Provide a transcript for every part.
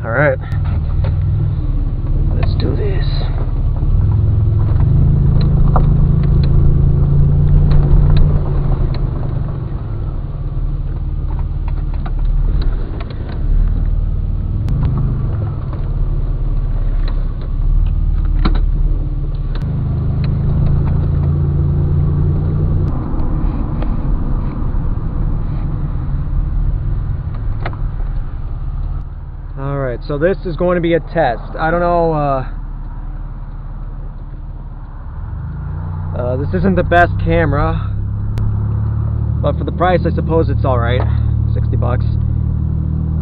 Alright. Let's do this. So this is going to be a test. I don't know, this isn't the best camera, but for the price I suppose it's alright. 60 bucks.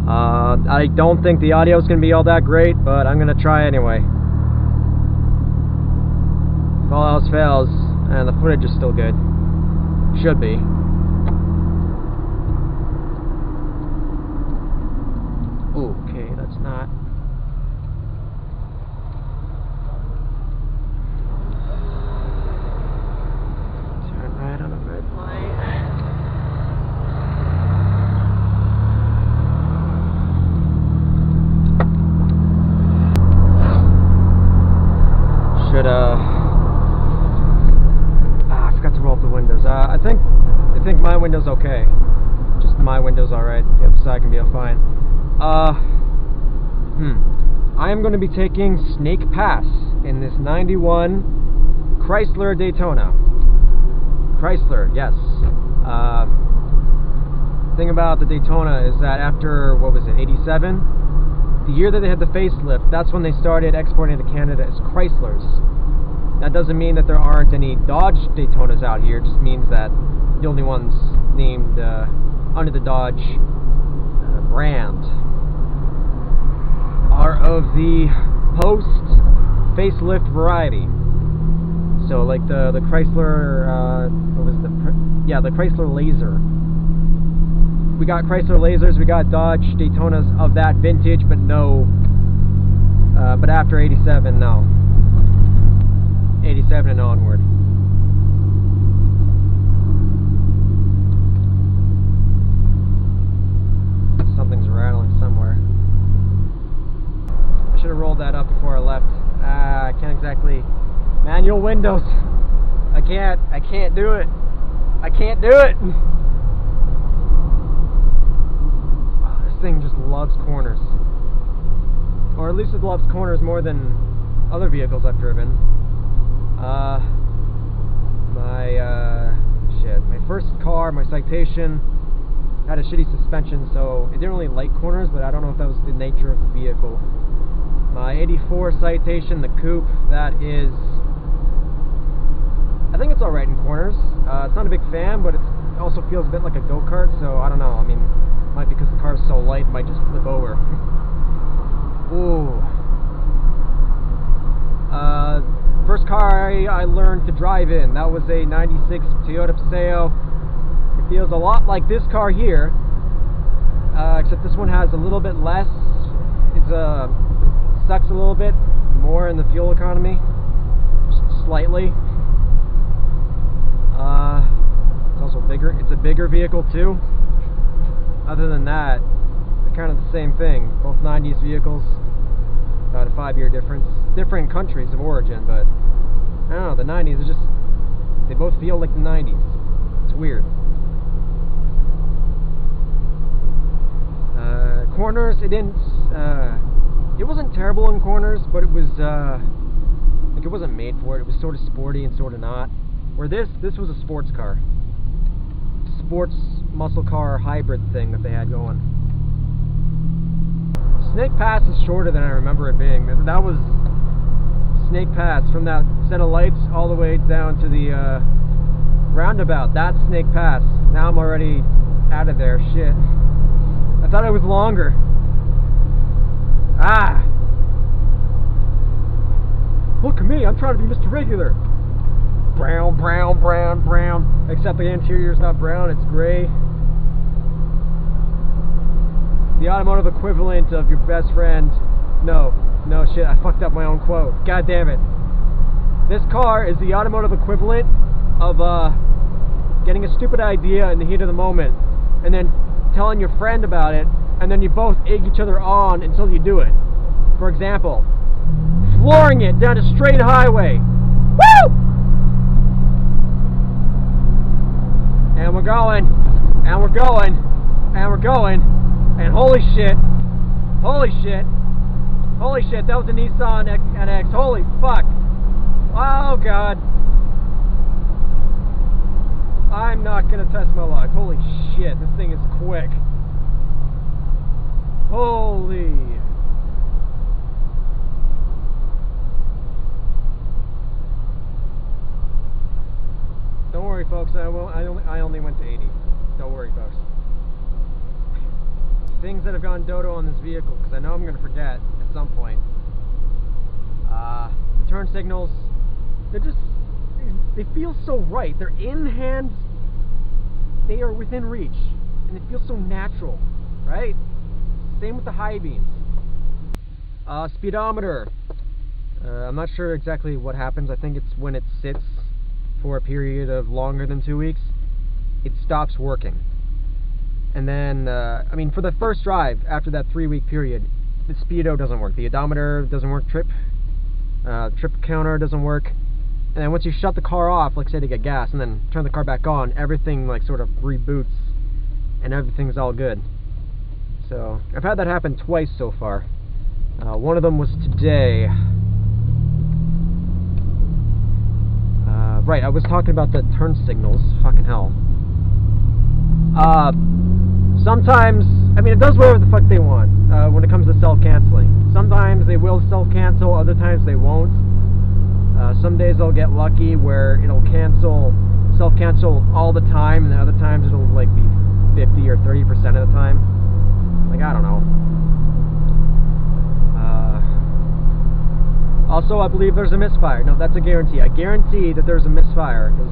I don't think the audio is going to be all that great, but I'm going to try anyway. If all else fails, and the footage is still good. Should be. Okay, that's not. Turn right on a red light. Should I forgot to roll up the windows. I think my window's okay. Just my window's alright. The other side can be fine. I am going to be taking Snake Pass in this 91 Chrysler Daytona. Chrysler, yes. Thing about the Daytona is that after, what was it, 87? The year that they had the facelift, that's when they started exporting to Canada as Chryslers. That doesn't mean that there aren't any Dodge Daytonas out here, it just means that the only ones named under the Dodge brand are of the post facelift variety. So like the Chrysler, what was the Chrysler Laser. We got Chrysler Lasers, we got Dodge Daytonas of that vintage, but no, but after 87, no. 87 and onward. Something's rattling somewhere. I should have rolled that up before I left. I can't exactly. Manual windows. I can't do it. I can't do it. Oh, this thing just loves corners. Or at least it loves corners more than other vehicles I've driven. My first car, my Citation, had a shitty suspension, so it didn't really like corners, but I don't know if that was the nature of the vehicle. My 84 Citation, the coupe, that is, I think it's alright in corners. It's not a big fan, but it also feels a bit like a go-kart, so I don't know. I mean, it might be because the car is so light, it might just flip over. Ooh. First car I learned to drive in, that was a 96 Toyota Paseo. It feels a lot like this car here, except this one has a little bit less. It sucks a little bit more in the fuel economy, just slightly. It's also bigger. It's a bigger vehicle too. Other than that, they're kind of the same thing. Both 90s vehicles. About a 5-year difference. Different countries of origin, but I don't know, the 90s are just, they both feel like the 90s. It's weird. Corners, it wasn't terrible in corners, but it was, like it wasn't made for it. It was sort of sporty and sort of not. Where this was a sports car. Sports muscle car hybrid thing that they had going. Snake Pass is shorter than I remember it being. That was Snake Pass, from that set of lights all the way down to the roundabout. That's Snake Pass. Now I'm already out of there. Shit. I thought it was longer. Ah! Look at me, I'm trying to be Mr. Regular. Brown, brown, brown, brown. Except the interior's not brown, it's gray. The automotive equivalent of your best friend. No shit, I fucked up my own quote. God damn it. This car is the automotive equivalent of getting a stupid idea in the heat of the moment and then telling your friend about it and then you both egg each other on until you do it. For example, flooring it down a straight highway. Woo! And we're going, and we're going, and we're going, and holy shit, holy shit, holy shit, that was a Nissan NX, holy fuck. Oh god. I'm not gonna test my luck. Holy shit, this thing is quick. Holy. Don't worry, folks. I only went to 80. Don't worry, folks. Things that have gone dodo on this vehicle, because I know I'm gonna forget at some point. The turn signals. They feel so right. They're in hand. They are within reach, and it feels so natural, right? Same with the high beams. Speedometer. I'm not sure exactly what happens. I think it's when it sits for a period of longer than 2 weeks, it stops working. And then, I mean, for the first drive after that 3-week period, the speedo doesn't work. The odometer doesn't work. Trip counter doesn't work. And then once you shut the car off, like say to get gas, and then turn the car back on, everything like sort of reboots, and everything's all good. So I've had that happen twice so far. One of them was today. Right, I was talking about the turn signals. Fucking hell. Sometimes, I mean, it does whatever the fuck they want when it comes to self-canceling. Sometimes they will self-cancel, other times they won't. Some days I'll get lucky where it'll self-cancel all the time, and then other times it'll like be 50 or 30% of the time. Like, I don't know. Also, I believe there's a misfire. No, that's a guarantee. I guarantee that there's a misfire, because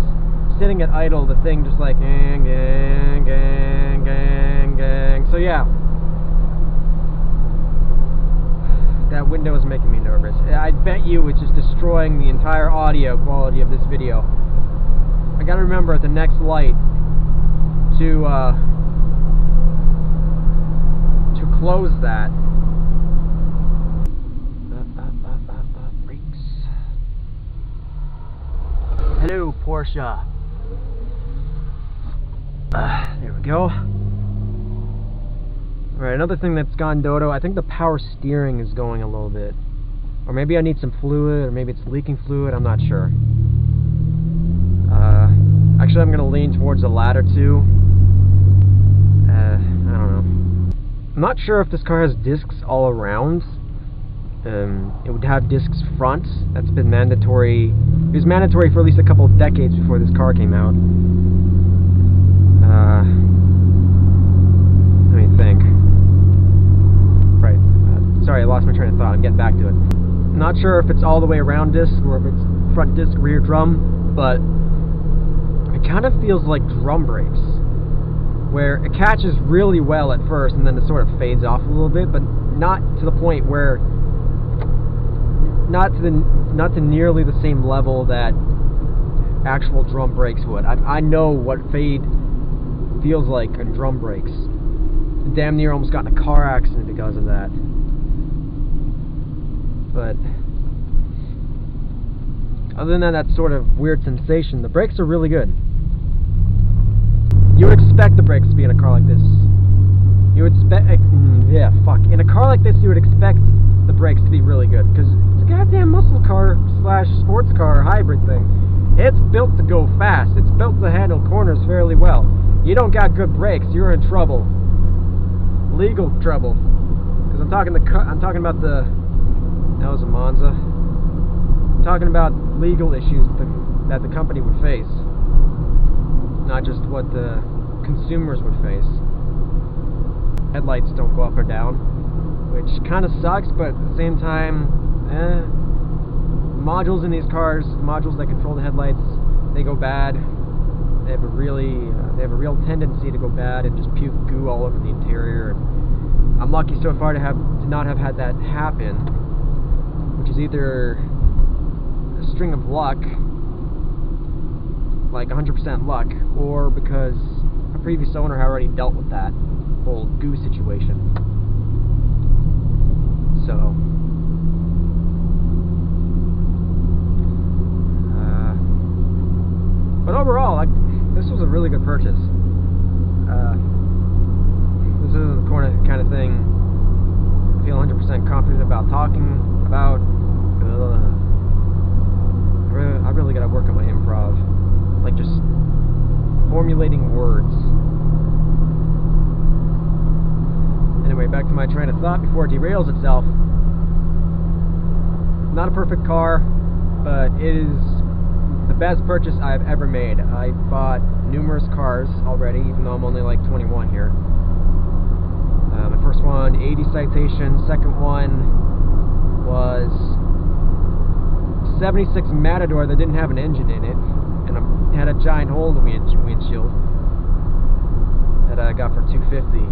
sitting at idle, the thing just like gang, gang, gang, gang, gang. So yeah, that window is making me nervous. I bet you it's just destroying the entire audio quality of this video. I gotta remember at the next light to close that. Brakes. Hello, Porsche. There we go. Alright, another thing that's gone dodo, I think the power steering is going a little bit. Or maybe I need some fluid, or maybe it's leaking fluid, I'm not sure. Actually, I'm going to lean towards the latter two. I don't know. I'm not sure if this car has discs all around. It would have discs front. That's been mandatory. It was mandatory for at least a couple of decades before this car came out. Let me think. Right. Sorry, I lost my train of thought. I'm getting back to it. I'm not sure if it's all the way around disc or if it's front disc, rear drum, but it kind of feels like drum brakes, where it catches really well at first and then it sort of fades off a little bit, but not to the point where, not to nearly the same level that actual drum brakes would. I know what fade feels like on drum brakes. Damn near almost got in a car accident because of that. But other than that sort of weird sensation, the brakes are really good. You would expect the brakes to be in a car like this. You would expect, in a car like this, you would expect the brakes to be really good, because it's a goddamn muscle car / sports car hybrid thing. It's built to go fast. It's built to handle corners fairly well. You don't got good brakes, you're in trouble. Legal trouble. Because I'm talking about the. That was a Monza. I'm talking about legal issues that the company would face, not just what the consumers would face. Headlights don't go up or down, which kind of sucks, but at the same time, modules in these cars, modules that control the headlights, they go bad. They have a real tendency to go bad and just puke goo all over the interior. I'm lucky so far to not have had that happen, which is either a string of luck, like 100% luck, or because a previous owner had already dealt with that. whole goo situation. So, but overall, this was a really good purchase. This isn't the kind of thing I feel 100% confident about talking about. I really gotta work on my improv, like just formulating words. Anyway, back to my train of thought before it derails itself. Not a perfect car, but it is the best purchase I've ever made. I bought numerous cars already, even though I'm only like 21 here. My first one, 80 citation. Second one was 76 Matador that didn't have an engine in it, and had a giant hole in the windshield that I got for $250.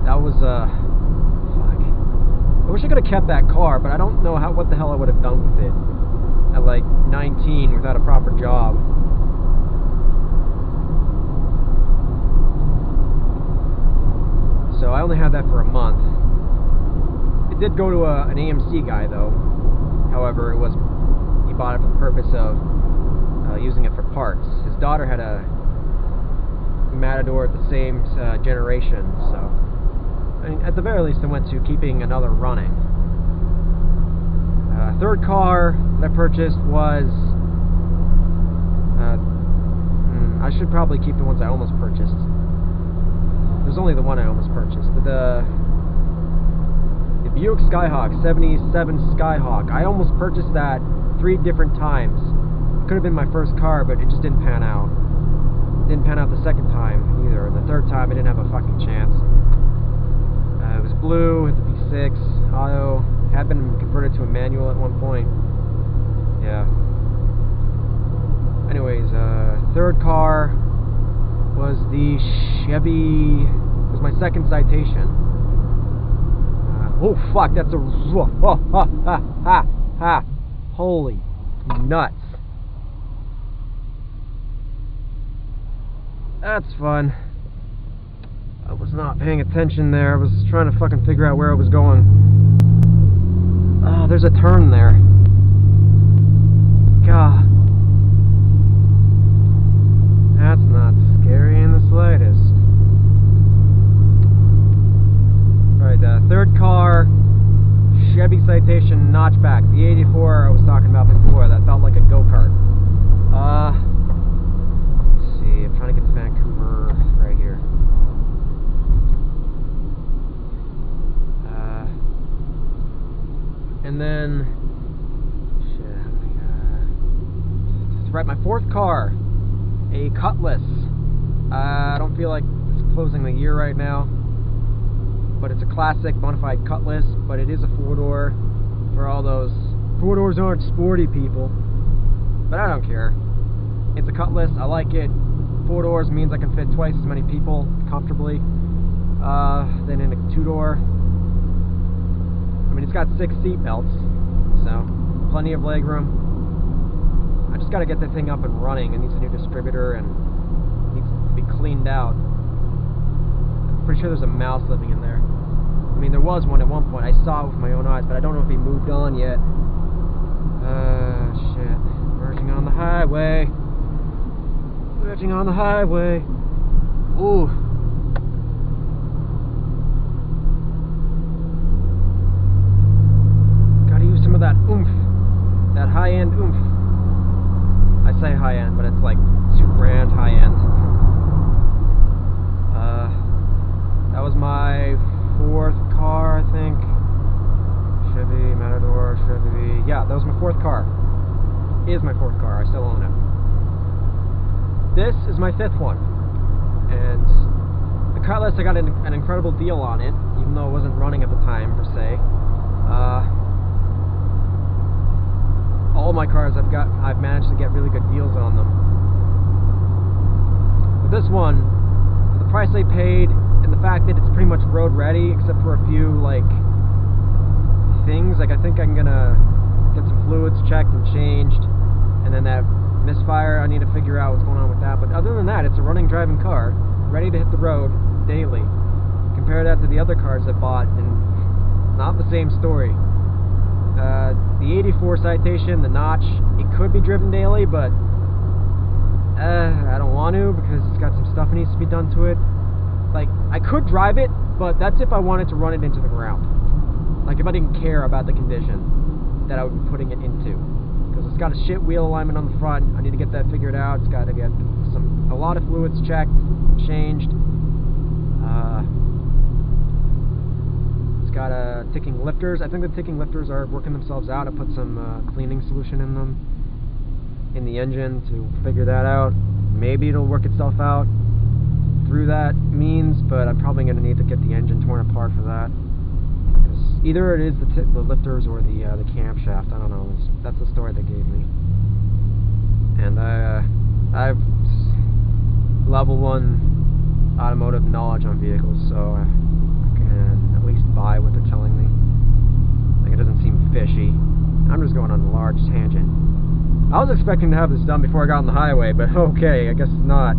That was fuck. I wish I could have kept that car, but I don't know what the hell I would have done with it at like 19 without a proper job. So I only had that for a month. It did go to an AMC guy though. However, he bought it for the purpose of using it for parts. His daughter had a Matador at the same generation, so I mean, at the very least, I went to keeping another running. Third car that I purchased was I should probably keep the ones I almost purchased. There's only the one I almost purchased. The Buick Skyhawk, 77 Skyhawk. I almost purchased that 3 different times. It could have been my first car, but it just didn't pan out. It didn't pan out the second time either. The third time, I didn't have a fucking chance. It was blue, with the V6, auto. Had been converted to a manual at one point. Yeah. Anyways, third car was the Chevy. It was my second citation. Oh fuck, that's a holy nuts. That's fun. I was not paying attention there. I was trying to fucking figure out where I was going. Oh, there's a turn there. God. That's not scary in the slightest. Right, third car, Chevy Citation notchback. The 84 I was talking about before, that felt like a go-kart. Let's see, I'm trying to get to Vancouver right here. And then, shit, right, my fourth car, a Cutlass. I don't feel like it's closing the year right now, but it's a classic bona fide Cutlass, but it is a 4-door for all those 4-doors aren't sporty people, but I don't care. It's a Cutlass, I like it. 4 doors means I can fit twice as many people comfortably than in a 2-door. I mean, it's got 6 seat belts, so plenty of leg room. I just gotta get the thing up and running. It needs a new distributor and needs to be cleaned out. I'm pretty sure there's a mouse living in there. I mean, there was one at one point. I saw it with my own eyes, but I don't know if he moved on yet. Shit. Merging on the highway. Merging on the highway. Ooh. Gotta use some of that oomph. That high-end oomph. I say high-end, but it's like $2,000 high-end. That was my 4th car, I think. Chevy, Matador, Chevy. Yeah, that was my 4th car. Is my 4th car. I still own it. This is my 5th one. And the Cutlass, I got an incredible deal on it, even though it wasn't running at the time, per se. All my cars I've managed to get really good deals on them. But this one, for the price I paid, and the fact that it's pretty much road ready, except for a few, like, things, like I think I'm gonna get some fluids checked and changed, and then that misfire, I need to figure out what's going on with that. But other than that, it's a running, driving car, ready to hit the road daily. compare that to the other cars I bought, and not the same story. The 84 Citation, the notch, it could be driven daily, but I don't want to because it's got some stuff that needs to be done to it. Like, I could drive it, but that's if I wanted to run it into the ground. Like, if I didn't care about the condition that I would be putting it into. Because it's got a shit wheel alignment on the front. I need to get that figured out. It's got to get a lot of fluids checked, changed. It's got ticking lifters. I think the ticking lifters are working themselves out. I put some cleaning solution in them, in the engine, to figure that out. Maybe it'll work itself out through that means, but I'm probably going to need to get the engine torn apart for that. Either it is the lifters or the camshaft. I don't know. That's the story they gave me. And I've level 1 automotive knowledge on vehicles, so I can at least buy what they're telling me. Like, it doesn't seem fishy. I'm just going on a large tangent. I was expecting to have this done before I got on the highway, but okay, I guess not.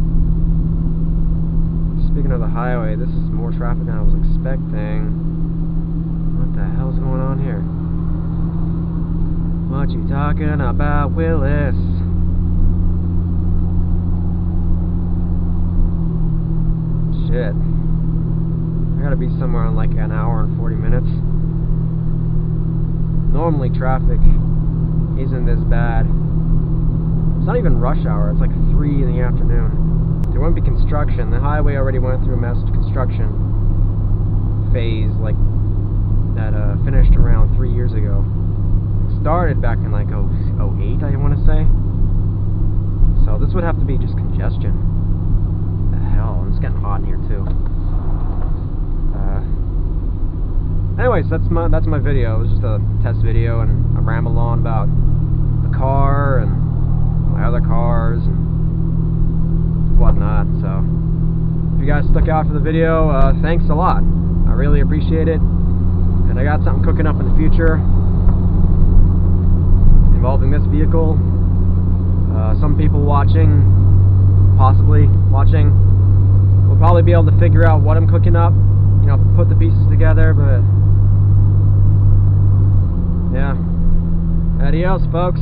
Speaking of the highway, this is more traffic than I was expecting. What the hell's going on here? What you talking about, Willis? Shit. I gotta be somewhere in like an hour and 40 minutes. Normally traffic isn't this bad. It's not even rush hour, it's like 3 in the afternoon. There won't be construction. The highway already went through a massive construction phase, like that finished around 3 years ago. It started back in like 08, I want to say. So this would have to be just congestion. The hell, it's getting hot in here too. Anyways, that's my video. It was just a test video, and I rambled on about the car and my other cars and whatnot. So if you guys stuck out for the video, thanks a lot. I really appreciate it. And I got something cooking up in the future involving this vehicle. Some people watching, possibly watching, will probably be able to figure out what I'm cooking up, you know, put the pieces together, but yeah. Adios, folks.